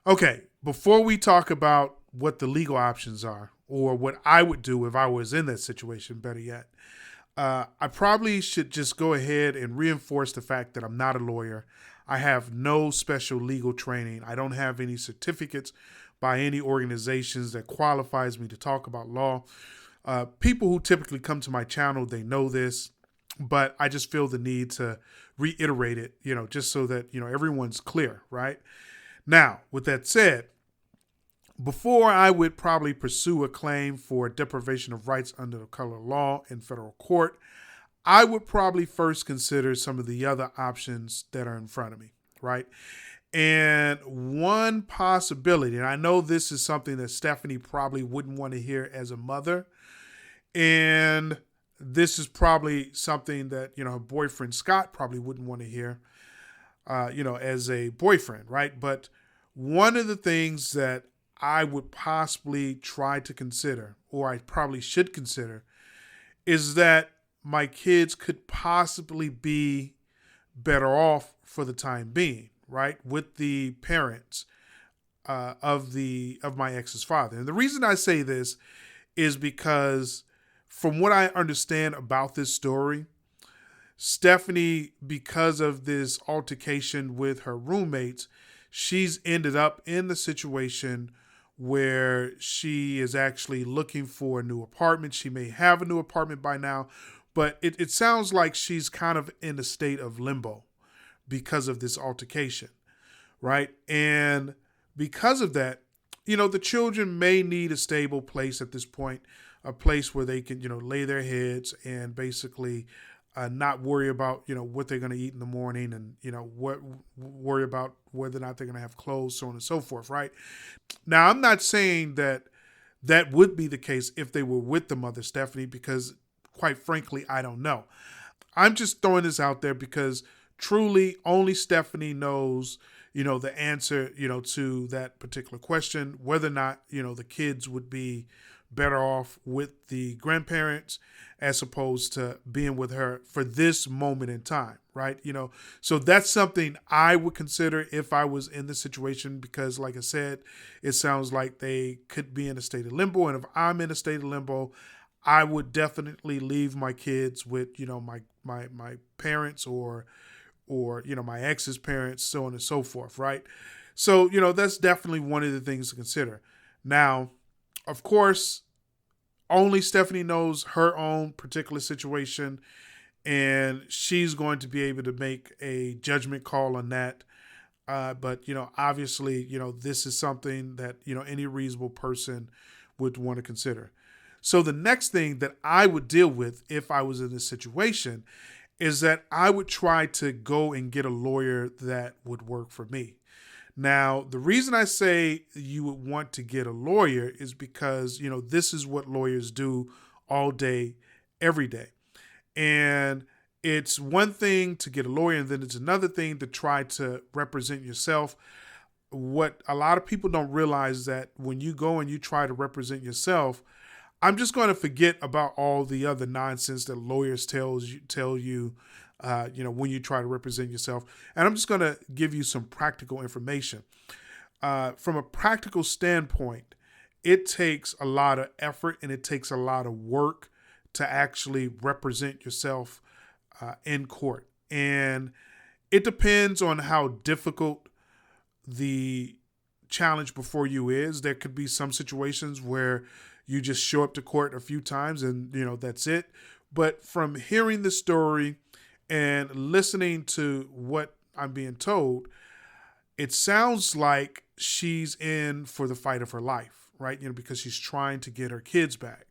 Okay, before we talk about what the legal options are or what I would do if I was in that situation, better yet, I probably should just go ahead and reinforce the fact that I'm not a lawyer. I have no special legal training. I don't have any certificates by any organizations that qualifies me to talk about law. People who typically come to my channel, they know this, but I just feel the need to reiterate it, just so that, everyone's clear, right? Now, with that said, before I would probably pursue a claim for deprivation of rights under the color of law in federal court, I would probably first consider some of the other options that are in front of me, right? And one possibility, and I know this is something that Stephanie probably wouldn't want to hear as a mother, and this is probably something that, her boyfriend Scott probably wouldn't want to hear, as a boyfriend, right? But one of the things that I would possibly try to consider, or I probably should consider, is that my kids could possibly be better off for the time being, right, with the parents of my ex's father. And the reason I say this is because, from what I understand about this story, Stephanie, because of this altercation with her roommates, she's ended up in the situation where she is actually looking for a new apartment. She may have a new apartment by now, but it sounds like she's kind of in a state of limbo because of this altercation, right? And because of that, the children may need a stable place at this point, a place where they can, lay their heads and basically not worry about, what they're going to eat in the morning and, worry about whether or not they're going to have clothes, so on and so forth, right? Now, I'm not saying that that would be the case if they were with the mother, Stephanie, because quite frankly, I don't know. I'm just throwing this out there because truly only Stephanie knows, the answer, to that particular question, whether or not, the kids would be better off with the grandparents as opposed to being with her for this moment in time, right? So that's something I would consider if I was in the situation, because like I said, it sounds like they could be in a state of limbo. And if I'm in a state of limbo, I would definitely leave my kids with, my parents or my ex's parents, so on and so forth, right? So, that's definitely one of the things to consider. Now, of course, only Stephanie knows her own particular situation, and she's going to be able to make a judgment call on that. But, obviously, this is something that, any reasonable person would want to consider. So the next thing that I would deal with if I was in this situation is that I would try to go and get a lawyer that would work for me. Now, the reason I say you would want to get a lawyer is because, this is what lawyers do all day, every day. And it's one thing to get a lawyer, and then it's another thing to try to represent yourself. What a lot of people don't realize is that when you go and you try to represent yourself, I'm just going to forget about all the other nonsense that lawyers tell you, when you try to represent yourself. And I'm just going to give you some practical information. From a practical standpoint, it takes a lot of effort and it takes a lot of work to actually represent yourself in court. And it depends on how difficult the challenge before you is. There could be some situations where you just show up to court a few times and, that's it. But from hearing the story and listening to what I'm being told, it sounds like she's in for the fight of her life, right? Because she's trying to get her kids back.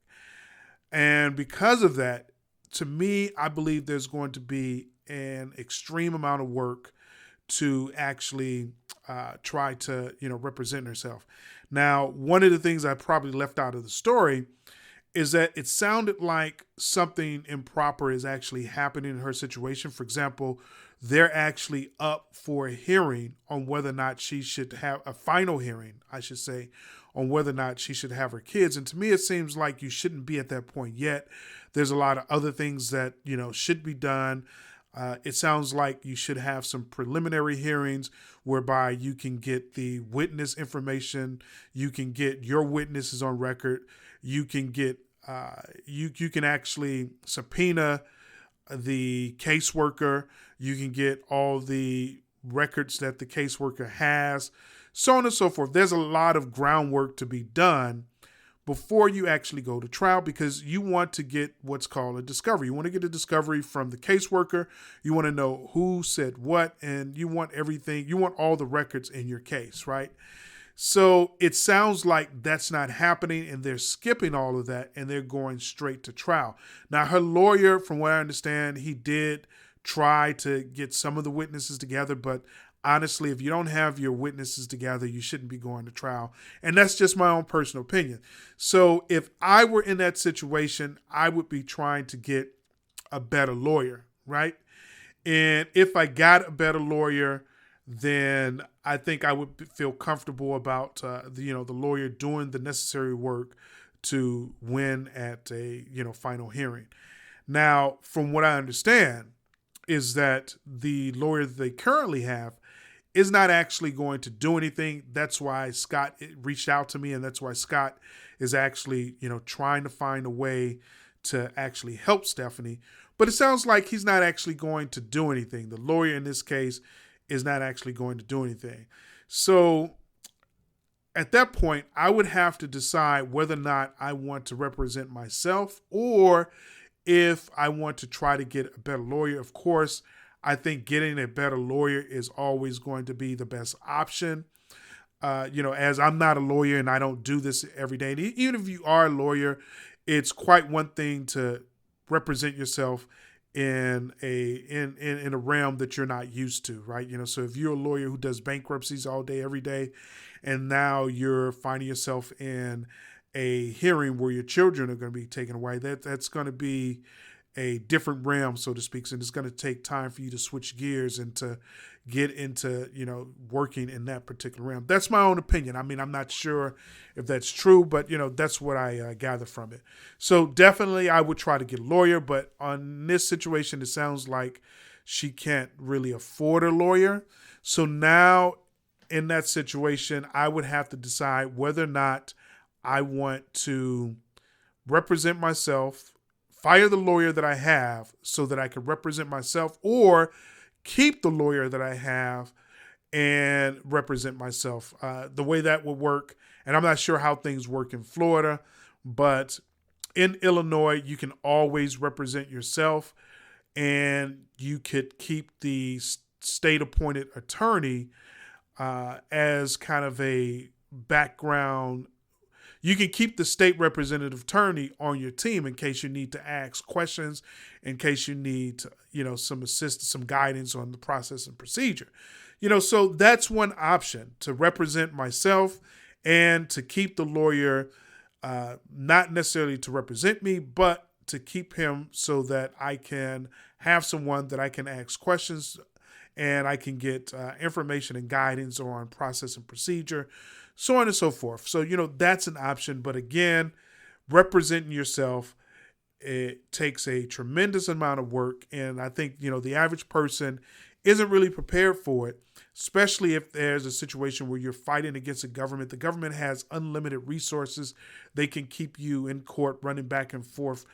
And because of that, to me, I believe there's going to be an extreme amount of work to actually try to, represent herself. Now, one of the things I probably left out of the story is that it sounded like something improper is actually happening in her situation. For example, they're actually up for a hearing on whether or not she should have a final hearing, I should say, on whether or not she should have her kids. And to me, it seems like you shouldn't be at that point yet. There's a lot of other things that, should be done. It sounds like you should have some preliminary hearings whereby you can get the witness information, you can get your witnesses on record, you can get you can actually subpoena the caseworker, you can get all the records that the caseworker has, so on and so forth. There's a lot of groundwork to be done before you actually go to trial, because you want to get what's called a discovery. You want to get a discovery from the caseworker. You want to know who said what, and you want everything. You want all the records in your case, right? So it sounds like that's not happening, and they're skipping all of that, and they're going straight to trial. Now, her lawyer, from what I understand, he did try to get some of the witnesses together, but honestly, if you don't have your witnesses together, you shouldn't be going to trial. And that's just my own personal opinion. So if I were in that situation, I would be trying to get a better lawyer, right? And if I got a better lawyer, then I think I would feel comfortable about the lawyer doing the necessary work to win at a final hearing. Now, from what I understand, is that the lawyer that they currently have is not actually going to do anything. That's why Scott reached out to me, and that's why Scott is actually, trying to find a way to actually help Stephanie. But it sounds like he's not actually going to do anything. The lawyer in this case is not actually going to do anything. So at that point, I would have to decide whether or not I want to represent myself, or if I want to try to get a better lawyer. Of course, I think getting a better lawyer is always going to be the best option. As I'm not a lawyer and I don't do this every day. And even if you are a lawyer, it's quite one thing to represent yourself in a realm that you're not used to, right? So if you're a lawyer who does bankruptcies all day, every day, and now you're finding yourself in a hearing where your children are going to be taken away, that's going to be a different realm, so to speak. And it's going to take time for you to switch gears and to get into, working in that particular realm. That's my own opinion. I mean, I'm not sure if that's true, but, that's what I gather from it. So definitely I would try to get a lawyer, but on this situation, it sounds like she can't really afford a lawyer. So now in that situation, I would have to decide whether or not I want to represent myself, fire the lawyer that I have so that I can represent myself, or keep the lawyer that I have and represent myself. The way that would work, and I'm not sure how things work in Florida, but in Illinois, you can always represent yourself, and you could keep the state-appointed attorney as kind of a background. You can keep the state representative attorney on your team in case you need to ask questions, in case you need, some assistance, some guidance on the process and procedure. So that's one option, to represent myself and to keep the lawyer, not necessarily to represent me, but to keep him so that I can have someone that I can ask questions and I can get information and guidance on process and procedure, so on and so forth. So, that's an option. But again, representing yourself, it takes a tremendous amount of work. And I think, the average person isn't really prepared for it, especially if there's a situation where you're fighting against the government. The government has unlimited resources. They can keep you in court running back and forth,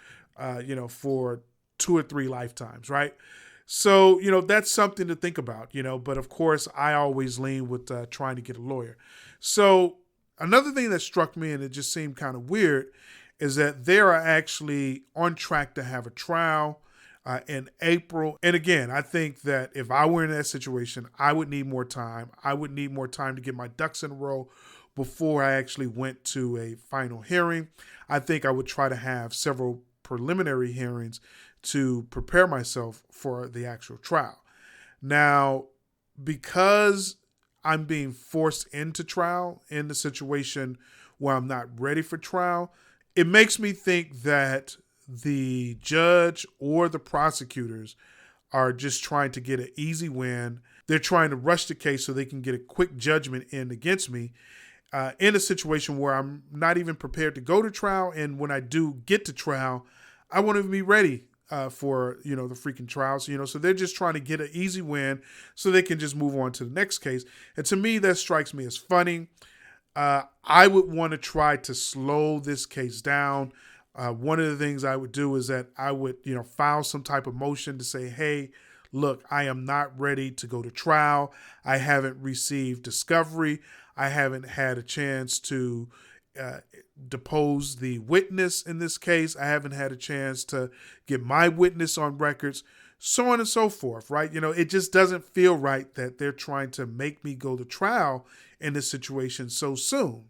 for 2 or 3 lifetimes, right? So, that's something to think about, but of course I always lean with trying to get a lawyer. So another thing that struck me, and it just seemed kind of weird, is that they are actually on track to have a trial in April. And again, I think that if I were in that situation, I would need more time. I would need more time to get my ducks in a row before I actually went to a final hearing. I think I would try to have several preliminary hearings to prepare myself for the actual trial. Now, because I'm being forced into trial in the situation where I'm not ready for trial, it makes me think that the judge or the prosecutors are just trying to get an easy win. They're trying to rush the case so they can get a quick judgment in against me in a situation where I'm not even prepared to go to trial. And when I do get to trial, I want to be ready for, the freaking trials, so they're just trying to get an easy win so they can just move on to the next case. And to me, that strikes me as funny. I would want to try to slow this case down. One of the things I would do is that I would, file some type of motion to say, hey, look, I am not ready to go to trial. I haven't received discovery. I haven't had a chance to depose the witness in this case. I haven't had a chance to get my witness on records, so on and so forth, right? It just doesn't feel right that they're trying to make me go to trial in this situation so soon.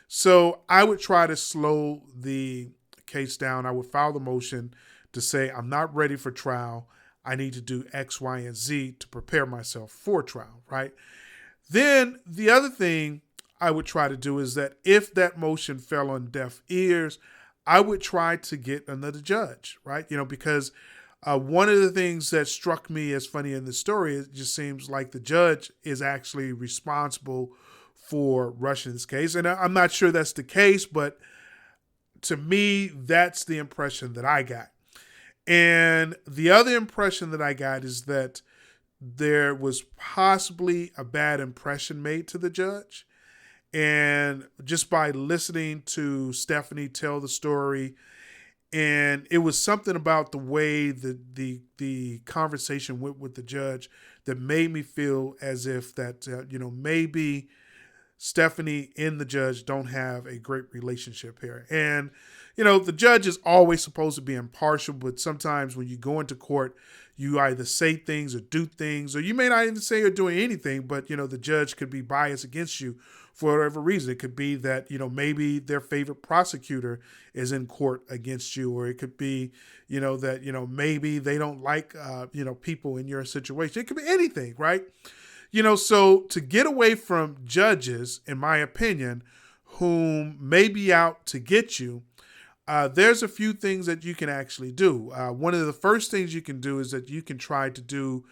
So I would try to slow the case down. I would file the motion to say, I'm not ready for trial. I need to do X, Y, and Z to prepare myself for trial, right? Then the other thing I would try to do is that if that motion fell on deaf ears, I would try to get another judge, right? Because one of the things that struck me as funny in the story, it just seems like the judge is actually responsible for rushing this case. And I'm not sure that's the case, but to me, that's the impression that I got. And the other impression that I got is that there was possibly a bad impression made to the judge. And just by listening to Stephanie tell the story, and it was something about the way the conversation went with the judge that made me feel as if that, maybe Stephanie and the judge don't have a great relationship here. And, the judge is always supposed to be impartial, but sometimes when you go into court, you either say things or do things, or you may not even say or do anything, but, the judge could be biased against you for whatever reason. It could be that, maybe their favorite prosecutor is in court against you, or it could be, that, maybe they don't like, people in your situation. It could be anything, right? So to get away from judges, in my opinion, whom may be out to get you, there's a few things that you can actually do. One of the first things you can do is that you can try to do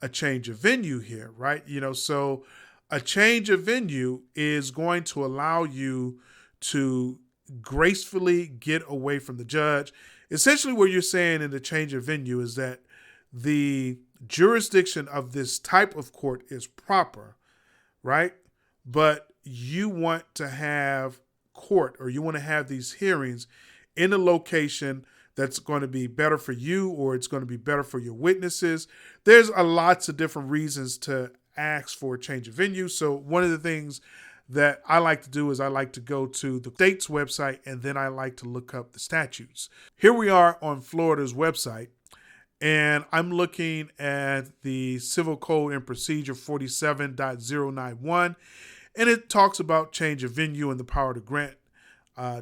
a change of venue here, right? So a change of venue is going to allow you to gracefully get away from the judge. Essentially what you're saying in the change of venue is that the jurisdiction of this type of court is proper, right? But you want to have court, or you want to have these hearings in a location that's going to be better for you, or it's going to be better for your witnesses. There's lots of different reasons to ask for a change of venue. So one of the things that I like to do is I like to go to the state's website, and then I like to look up the statutes. Here we are on Florida's website, and I'm looking at the Civil Code and Procedure 47.091, and it talks about change of venue and the power to grant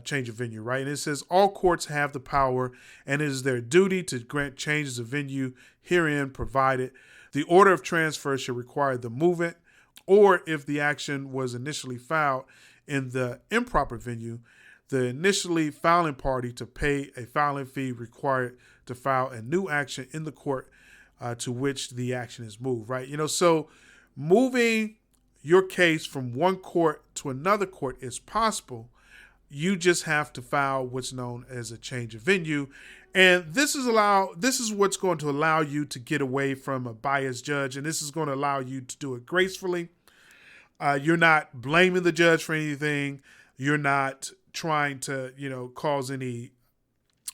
change of venue, right? And it says all courts have the power, and it is their duty to grant changes of venue herein, provided the order of transfer should require the movement, or if the action was initially filed in the improper venue, the initially filing party to pay a filing fee required to file a new action in the court to which the action is moved, right? So moving your case from one court to another court is possible. You just have to file what's known as a change of venue. And this is what's going to allow you to get away from a biased judge. And this is going to allow you to do it gracefully. You're not blaming the judge for anything. You're not trying to, cause any,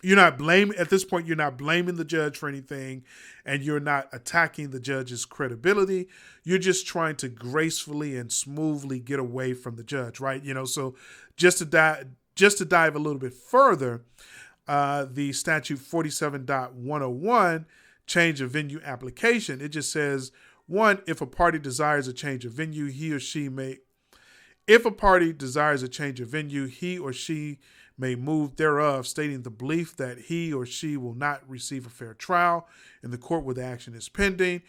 at this point, you're not blaming the judge for anything, and you're not attacking the judge's credibility. You're just trying to gracefully and smoothly get away from the judge, right? So just to dive a little bit further, the statute 47.101, change of venue application, it just says, one, if a party desires a change of venue, he or she may move thereof, stating the belief that he or she will not receive a fair trial in the court where the action is pending.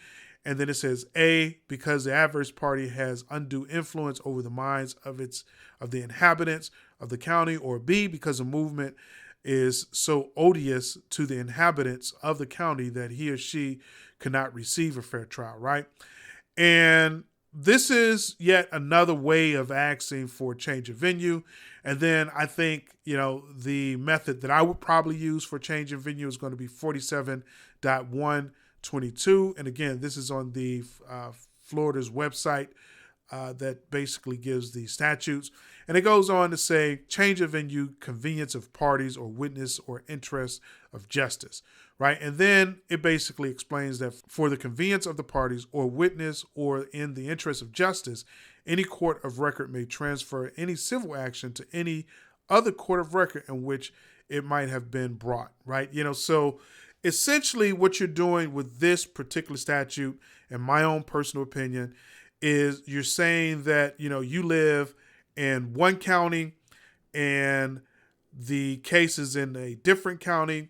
And then it says A, because the adverse party has undue influence over the minds of the inhabitants of the county, or B, because the movement is so odious to the inhabitants of the county that he or she cannot receive a fair trial, right? And this is yet another way of asking for change of venue. And then I think, the method that I would probably use for change of venue is going to be 47.122. And again, this is on the Florida's website that basically gives the statutes. And it goes on to say change of venue, convenience of parties or witness or interest of justice, right? And then it basically explains that for the convenience of the parties or witness or in the interest of justice, any court of record may transfer any civil action to any other court of record in which it might have been brought, right? So essentially what you're doing with this particular statute, in my own personal opinion, is you're saying that, you live in one county and the case is in a different county,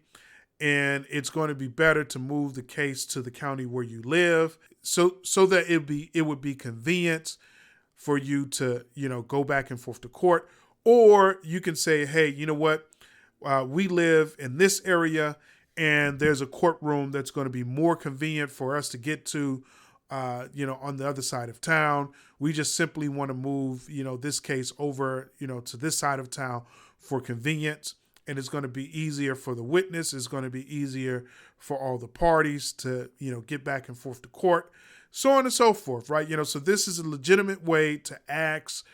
and it's going to be better to move the case to the county where you live so that it would be convenient for you to, go back and forth to court. Or you can say, hey, you know what? We live in this area and there's a courtroom that's going to be more convenient for us to get to, on the other side of town. We just simply want to move, this case over, to this side of town for convenience. And it's going to be easier for the witness. It's going to be easier for all the parties to, get back and forth to court, so on and so forth, right? So this is a legitimate way to ask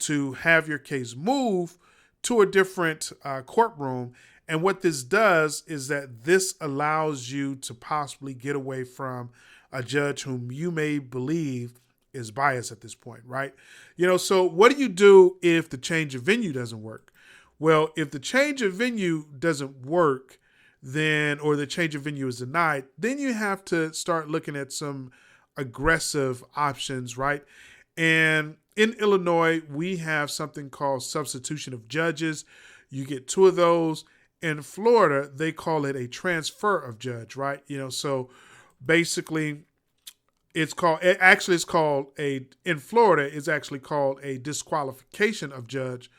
to have your case move to a different courtroom. And what this does is that this allows you to possibly get away from a judge whom you may believe is biased at this point, right? So what do you do if the change of venue doesn't work? Well, if the change of venue doesn't work, or the change of venue is denied, then you have to start looking at some aggressive options, right? And in Illinois, we have something called substitution of judges. You get 2 of those. In Florida, they call it a transfer of judge, right? So basically in Florida, it's actually called a disqualification of judge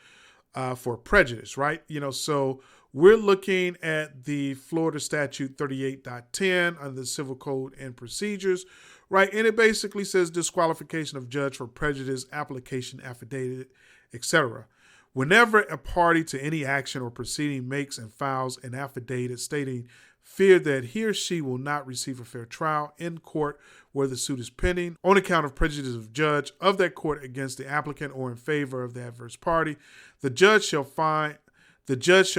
for prejudice, right? So we're looking at the Florida Statute 38.10 under the Civil Code and Procedures, right? And it basically says disqualification of judge for prejudice, application, affidavit, etc. Whenever a party to any action or proceeding makes and files an affidavit stating fear that he or she will not receive a fair trial in court where the suit is pending on account of prejudice of judge of that court against the applicant or in favor of the adverse party, the judge shall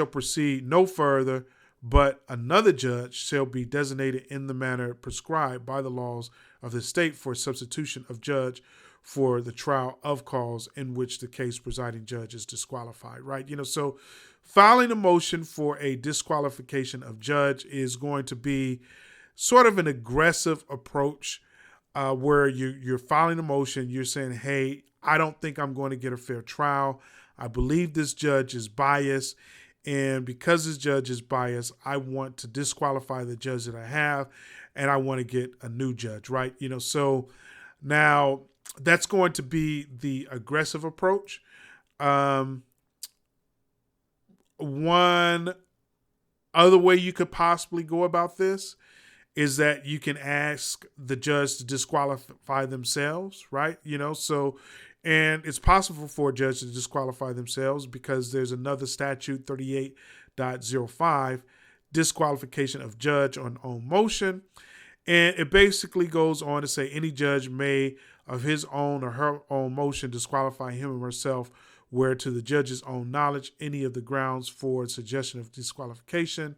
proceed no further, but another judge shall be designated in the manner prescribed by the laws of the state for substitution of judge for the trial of cause in which the case presiding judge is disqualified, right? So filing a motion for a disqualification of judge is going to be sort of an aggressive approach where you're filing a motion, you're saying, hey, I don't think I'm going to get a fair trial. I believe this judge is biased. And because this judge is biased, I want to disqualify the judge that I have, and I want to get a new judge, right? So now that's going to be the aggressive approach. One other way you could possibly go about this is that you can ask the judge to disqualify themselves, right? And it's possible for a judge to disqualify themselves because there's another statute, 38.05, disqualification of judge on own motion. And it basically goes on to say any judge may, of his own or her own motion, disqualify him or herself where to the judge's own knowledge any of the grounds for suggestion of disqualification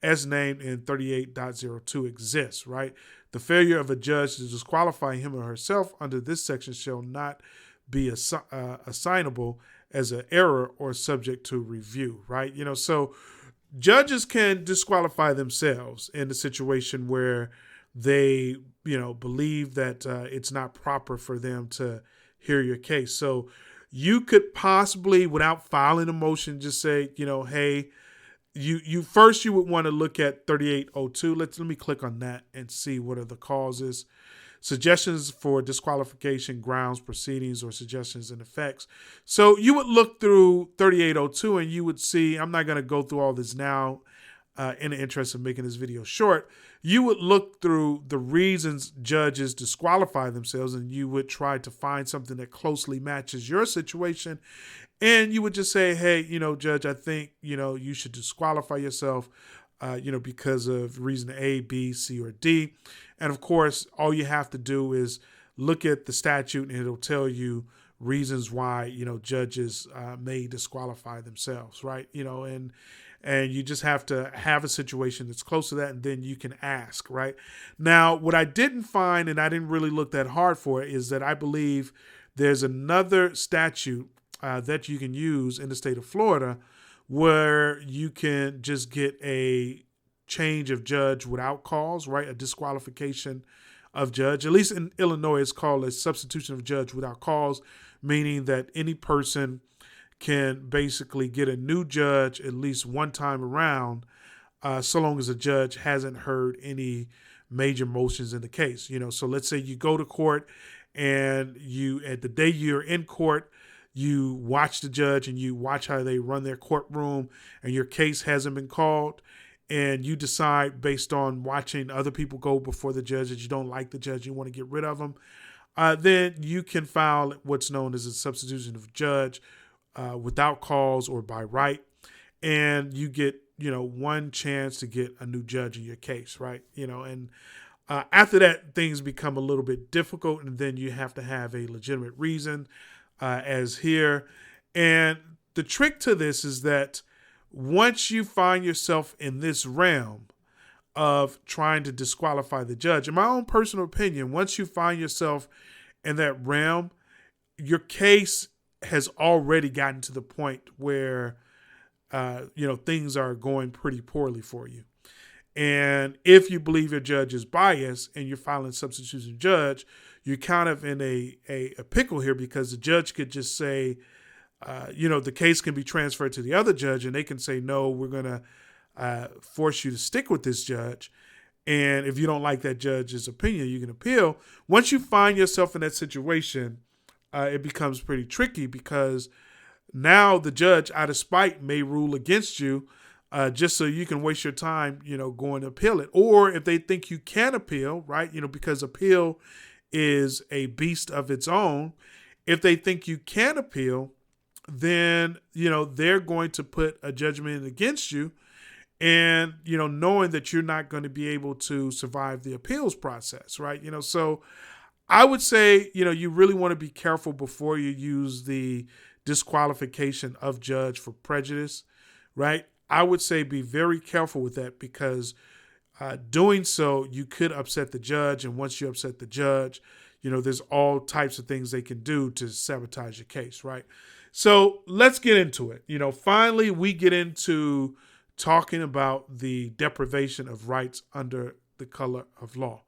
as named in 38.02 exists, right? The failure of a judge to disqualify him or herself under this section shall not be assignable as an error or subject to review, right? So judges can disqualify themselves in a situation where they, believe that it's not proper for them to hear your case. So you could possibly, without filing a motion, just say, hey, you would want to look at 38.02. Let me click on that and see what are the causes. Suggestions for disqualification, grounds, proceedings, or suggestions and effects. So you would look through 38.02 and you would see, I'm not going to go through all this now, in the interest of making this video short, you would look through the reasons judges disqualify themselves, and you would try to find something that closely matches your situation. And you would just say, hey, Judge, I think, you should disqualify yourself, because of reason A, B, C, or D. And of course, all you have to do is look at the statute and it'll tell you reasons why, judges may disqualify themselves, right? And you just have to have a situation that's close to that, and then you can ask, right? Now, what I didn't find, and I didn't really look that hard for, is that I believe there's another statute that you can use in the state of Florida where you can just get a change of judge without cause, right? A disqualification of judge. At least in Illinois, it's called a substitution of judge without cause, meaning that any person can basically get a new judge at least one time around, so long as the judge hasn't heard any major motions in the case. So let's say you go to court and at the day you're in court, you watch the judge and you watch how they run their courtroom, and your case hasn't been called, and you decide based on watching other people go before the judge that you don't like the judge, you want to get rid of them, then you can file what's known as a substitution of judge without cause or by right, and you get one chance to get a new judge in your case, right? And after that, things become a little bit difficult, and then you have to have a legitimate reason, as here. And the trick to this is that once you find yourself in this realm of trying to disqualify the judge, in my own personal opinion, once you find yourself in that realm, your case has already gotten to the point where, things are going pretty poorly for you. And if you believe your judge is biased and you're filing substitution judge, you're kind of in a pickle here, because the judge could just say, the case can be transferred to the other judge, and they can say, no, we're going to force you to stick with this judge. And if you don't like that judge's opinion, you can appeal. Once you find yourself in that situation, it becomes pretty tricky, because now the judge, out of spite, may rule against you, just so you can waste your time, going to appeal it. Or if they think you can appeal, right, because appeal is a beast of its own. If they think you can appeal, then, they're going to put a judgment against you, and, knowing that you're not going to be able to survive the appeals process, right? So I would say, you really want to be careful before you use the disqualification of judge for prejudice, right? I would say be very careful with that, because doing so, you could upset the judge. And once you upset the judge, there's all types of things they can do to sabotage your case, right? So let's get into it. Finally, we get into talking about the deprivation of rights under the color of law,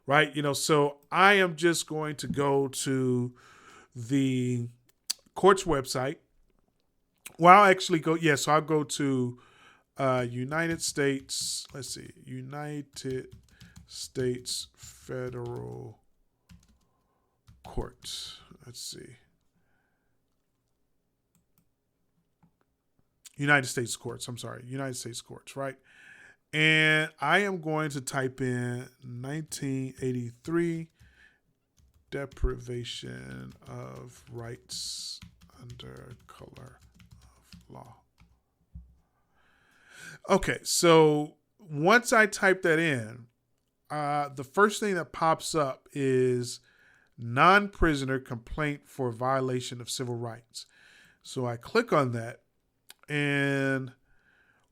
right? So I am just going to go to the court's website. Well, I'll actually go, so I'll go to United States Federal Court. Let's see. United States Courts, right? And I am going to type in 1983 deprivation of rights under color of law. Okay, so once I type that in, the first thing that pops up is non-prisoner complaint for violation of civil rights. So I click on that, and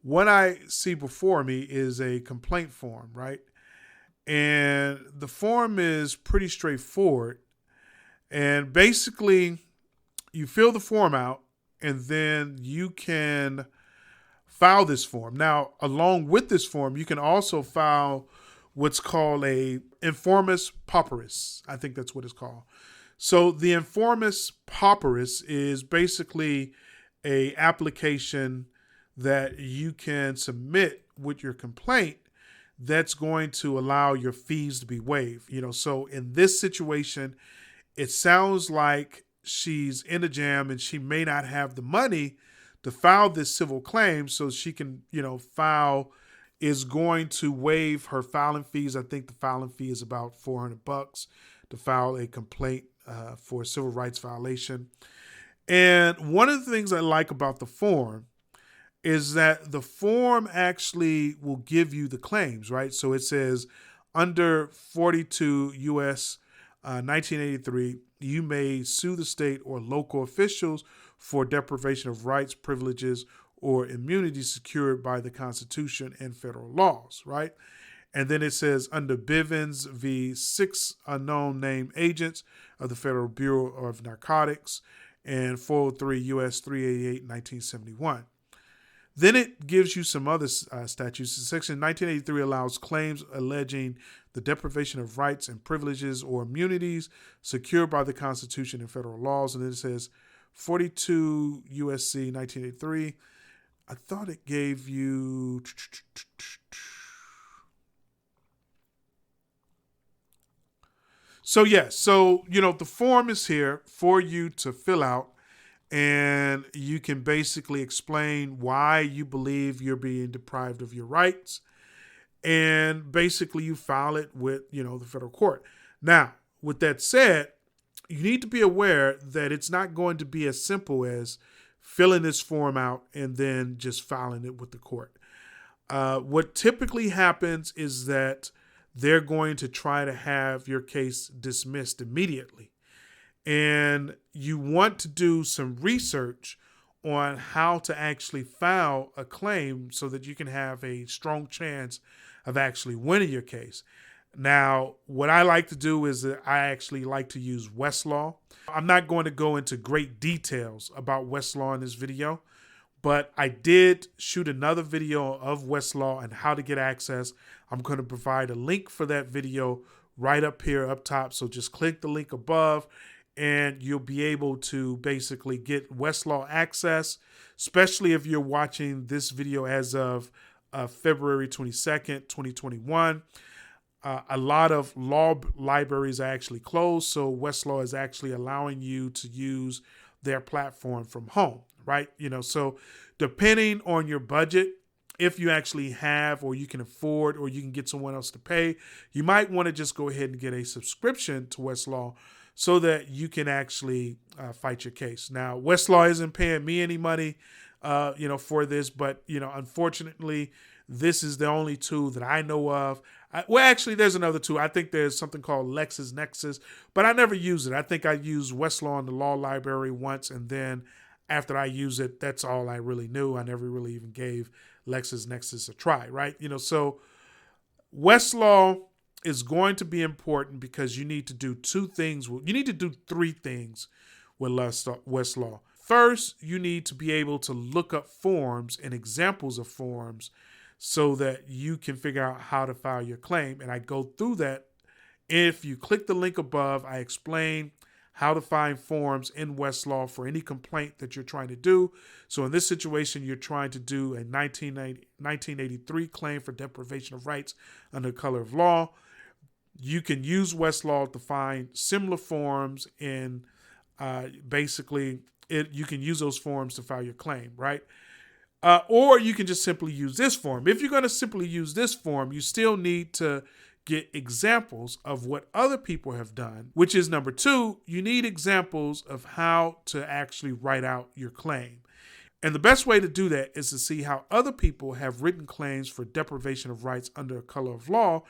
what I see before me is a complaint form, right? And the form is pretty straightforward. And basically, you fill the form out, and then you can file this form. Now, along with this form, you can also file what's called a informis pauperis. I think that's what it's called. So the informis pauperis is basically a application that you can submit with your complaint that's going to allow your fees to be waived. So in this situation, it sounds like she's in a jam and she may not have the money to file this civil claim, so she can, file is going to waive her filing fees. I think the filing fee is about $400 to file a complaint for a civil rights violation. And one of the things I like about the form is that the form actually will give you the claims, right? So it says under 42 U.S. 1983, you may sue the state or local officials for deprivation of rights, privileges, or immunity secured by the Constitution and federal laws, right? And then it says under Bivens v. 6 unknown named agents of the Federal Bureau of Narcotics and 403 U.S. 388, 1971. Then it gives you some other statutes. Section 1983 allows claims alleging the deprivation of rights and privileges or immunities secured by the Constitution and federal laws. And then it says 42 U.S.C. 1983. I thought it gave you... So, yes. So, the form is here for you to fill out. And you can basically explain why you believe you're being deprived of your rights. And basically you file it with, the federal court. Now, with that said, you need to be aware that it's not going to be as simple as filling this form out and then just filing it with the court. What typically happens is that they're going to try to have your case dismissed immediately. And you want to do some research on how to actually file a claim so that you can have a strong chance of actually winning your case. Now, what I like to do is that I actually like to use Westlaw. I'm not going to go into great details about Westlaw in this video, but I did shoot another video of Westlaw and how to get access. I'm going to provide a link for that video right up here up top. So just click the link above and you'll be able to basically get Westlaw access, especially if you're watching this video as of February 22nd, 2021. A lot of law libraries are actually closed, so Westlaw is actually allowing you to use their platform from home, right? So depending on your budget, if you actually have or you can afford or you can get someone else to pay, you might want to just go ahead and get a subscription to Westlaw so that you can actually fight your case. Now, Westlaw isn't paying me any money, for this, but, unfortunately, this is the only tool that I know of. Actually, there's another tool. I think there's something called LexisNexis, but I never use it. I think I used Westlaw in the law library once, and then after I use it, that's all I really knew. I never really even gave LexisNexis a try, right? So Westlaw is going to be important because you need to do two things. You need to do three things with Westlaw. First, you need to be able to look up forms and examples of forms so that you can figure out how to file your claim. And I go through that. If you click the link above, I explain how to find forms in Westlaw for any complaint that you're trying to do. So in this situation, you're trying to do a 1983 claim for deprivation of rights under color of law. You can use Westlaw to find similar forms and you can use those forms to file your claim, right? Or you can just simply use this form. If you're going to simply use this form, you still need to get examples of what other people have done, which is number two. You need examples of how to actually write out your claim. And the best way to do that is to see how other people have written claims for deprivation of rights under color of law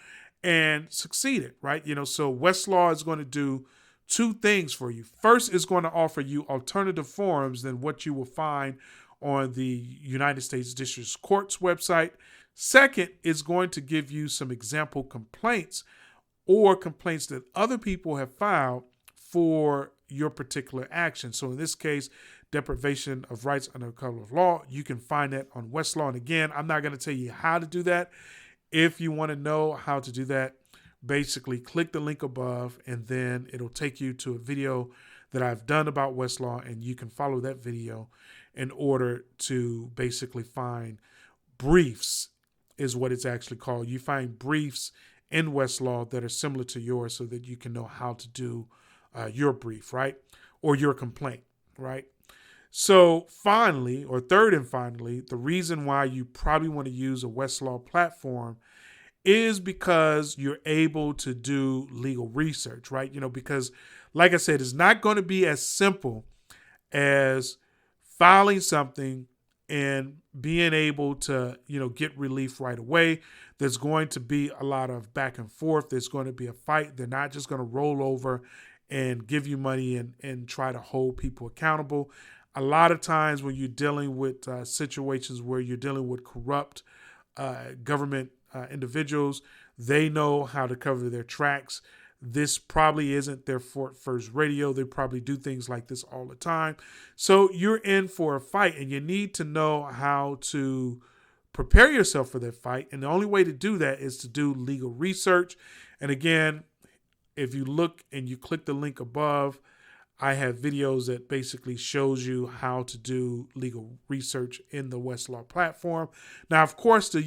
and succeeded, right? So Westlaw is going to do two things for you. First, it's going to offer you alternative forms than what you will find on the United States District Court's website. Second, it's going to give you some example complaints or complaints that other people have filed for your particular action. So in this case, deprivation of rights under color of law, you can find that on Westlaw. And again, I'm not going to tell you how to do that. If you want to know how to do that, basically click the link above and then it'll take you to a video that I've done about Westlaw, and you can follow that video in order to basically find briefs, is what it's actually called. You find briefs in Westlaw that are similar to yours so that you can know how to do your brief, right? Or your complaint, right? So finally, or third and finally, the reason why you probably want to use a Westlaw platform is because you're able to do legal research, right? Because like I said, it's not going to be as simple as filing something and being able to, get relief right away. There's going to be a lot of back and forth. There's going to be a fight. They're not just going to roll over and give you money and try to hold people accountable. A lot of times when you're dealing with situations where you're dealing with corrupt government individuals, they know how to cover their tracks. This probably isn't their first radio. They probably do things like this all the time. So you're in for a fight, and you need to know how to prepare yourself for that fight. And the only way to do that is to do legal research. And again, if you look and you click the link above, I have videos that basically shows you how to do legal research in the Westlaw platform. Now, of course, to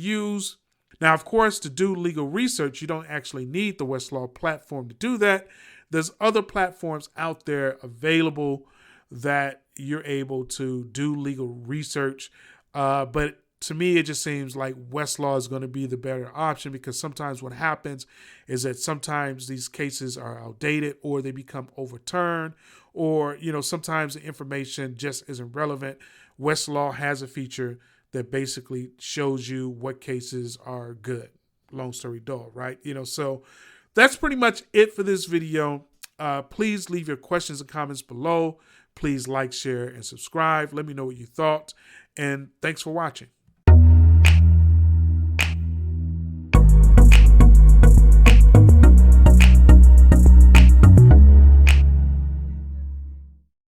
do legal research, you don't actually need the Westlaw platform to do that. There's other platforms out there available that you're able to do legal research. But to me, it just seems like Westlaw is going to be the better option, because sometimes what happens is that sometimes these cases are outdated, or they become overturned, or, sometimes the information just isn't relevant. Westlaw has a feature that basically shows you what cases are good. Long story dull, right? So that's pretty much it for this video. Please leave your questions and comments below. Please like, share, and subscribe. Let me know what you thought. And thanks for watching.